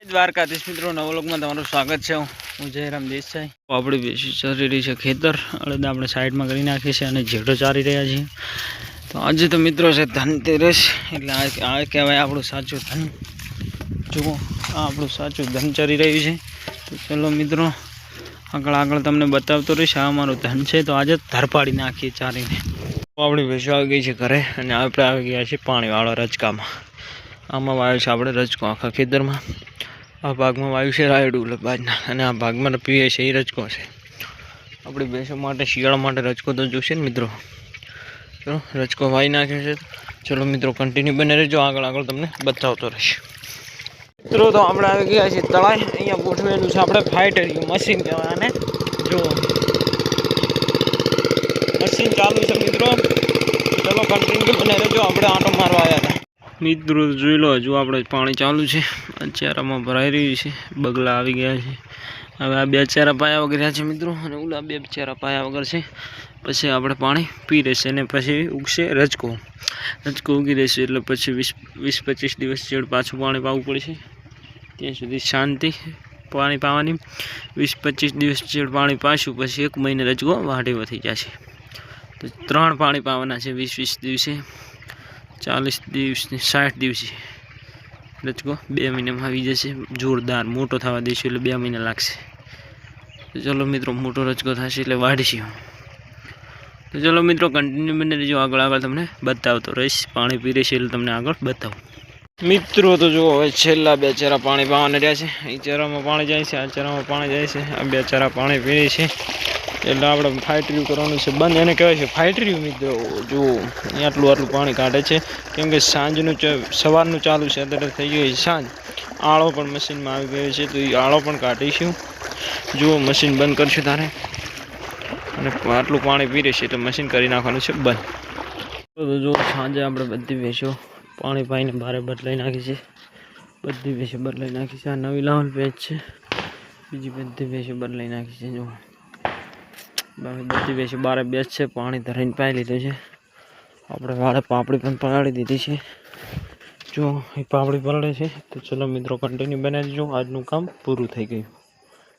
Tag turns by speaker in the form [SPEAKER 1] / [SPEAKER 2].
[SPEAKER 1] દ્વારકાધીશ મિત્રો નવા લોકમાં તમારું સ્વાગત છે। હું જયરામ દેસાઈ। આપણી બેસી ચાલી રહી છે ખેતર અડદ આપણે સાઈડમાં કરી નાખી છે અને જેઠો ચારી રહ્યા છીએ। તો આજે તો મિત્રો છે ધનતેરસ, એટલે આ કહેવાય આપણું સાચું ધન। જુઓ આ આપણું સાચું ધન ચારી રહ્યું છે। તો ચલો મિત્રો આગળ તમને બતાવતો રહીશ। આ અમારું ધન છે, તો આજે ધરપાડી નાખીએ ચારીને। આપણી ભેંસો આવી ગઈ છે ઘરે અને આપણે આવી ગયા છીએ પાણીવાળો રજકામાં। આમાં વાવ્યું છે આપણે રજકો આખા ખેતરમાં। આ ભાગમાં વાયુ છે રાયડું બાજના, અને આ ભાગમાં પીએ છે એ રજકો છે। આપણી ભેંસો માટે શિયાળા માટે રજકો તો જોશે ને મિત્રો। ચલો રજકો વાવી નાખ્યો છે। ચલો મિત્રો કન્ટિન્યુ બને રહેજો, આગળ તમને બતાવતો રહીશ। મિત્રો તો આપણે આવી ગયા છીએ તળાઈ। અહીંયા ગોઠવેલું છે આપણે ફાઇટરિયું મશીન કહેવાય આને। જો મશીન ચાલુ છે મિત્રો। ચલો કન્ટિન્યુ બને રહેજો, આપણે આંટો મારવા આવ્યા હતા મિત્રો। જોઈ લો હજુ આપણે પાણી ચાલુ છે, ચારામાં ભરાઈ રહ્યું છે। બગલા આવી ગયા છે। હવે આ બે ચારા પાયા વગર છે મિત્રો, અને ઓલા બે ચારા પાયા વગર છે। પછી આપણે પાણી પી રહેશે અને પછી ઉગશે રજકો ઉગી રહેશે, એટલે પછી 20-25 દિવસ જેવું પાછું પાણી પાવું પડશે। ત્યાં સુધી શાંતિ પાણી પાવાની। 20-25 દિવસ જેવું પાણી પાશું પછી 1 મહિને રજકો વાઢીવો થઈ જશે। તો 3 પાણી પાવાના છે 20-20 દિવસે, 40 દિવસ 60 દિવસે। રજકો 2 મહિનામાં આવી જશે। જોરદાર મોટો થવા દઈશું એટલે 2 મહિના લાગશે। તો ચલો મિત્રો મોટો રજકો થશે એટલે વાઢીશું। તો ચલો મિત્રો કન્ટિન્યુ બને રહેજો, આગળ તમને બતાવતો રહીશ। પાણી પી રહીશ એટલે તમને આગળ બતાવું મિત્રો। તો જુઓ હવે છેલ્લા 2 ચારા પાણી પાવાના રહ્યા છે। એ ચારામાં પાણી જાય છે, આ ચારામાં પાણી જાય છે। આ 2 ચારા પાણી પી રહી છે એટલે આપણે ફાઇટરિયું કરવાનું છે બંધ। એને કહેવાય છે ફાઇટરિયું મિત્રો। જુઓ આટલું પાણી કાઢે છે, કેમ કે સાંજનું સવારનું ચાલુ છે, અત્યારે થઈ ગઈ સાંજ। આળો પણ મશીનમાં આવી ગયો છે, તો એ આળો પણ કાઢીશું। જુઓ મશીન બંધ કરશું તારે, અને આટલું પાણી પી રહેશે એટલે મશીન કરી નાખવાનું છે બંધ। તો જો સાંજે આપણે બધી ભેંસો પાણી પાઈને બારે બદલાઈ નાખી છે। બધી ભેંસો બદલાઈ નાખી છે। આ નવી લાવલ ભેંસ છે, બીજી બધી ભેંસો બદલાઈ નાખી છે। જો બધી ભેંસો બારે બેસ છે, પાણી ધરીને પાઈ લીધું છે। આપણે વાળે પાપડી પણ પલાળી દીધી છે। જો એ પાપડી પલળે છે। તો ચલો મિત્રો કન્ટિન્યુ બનાવી દેજો, આજનું કામ પૂરું થઈ ગયું।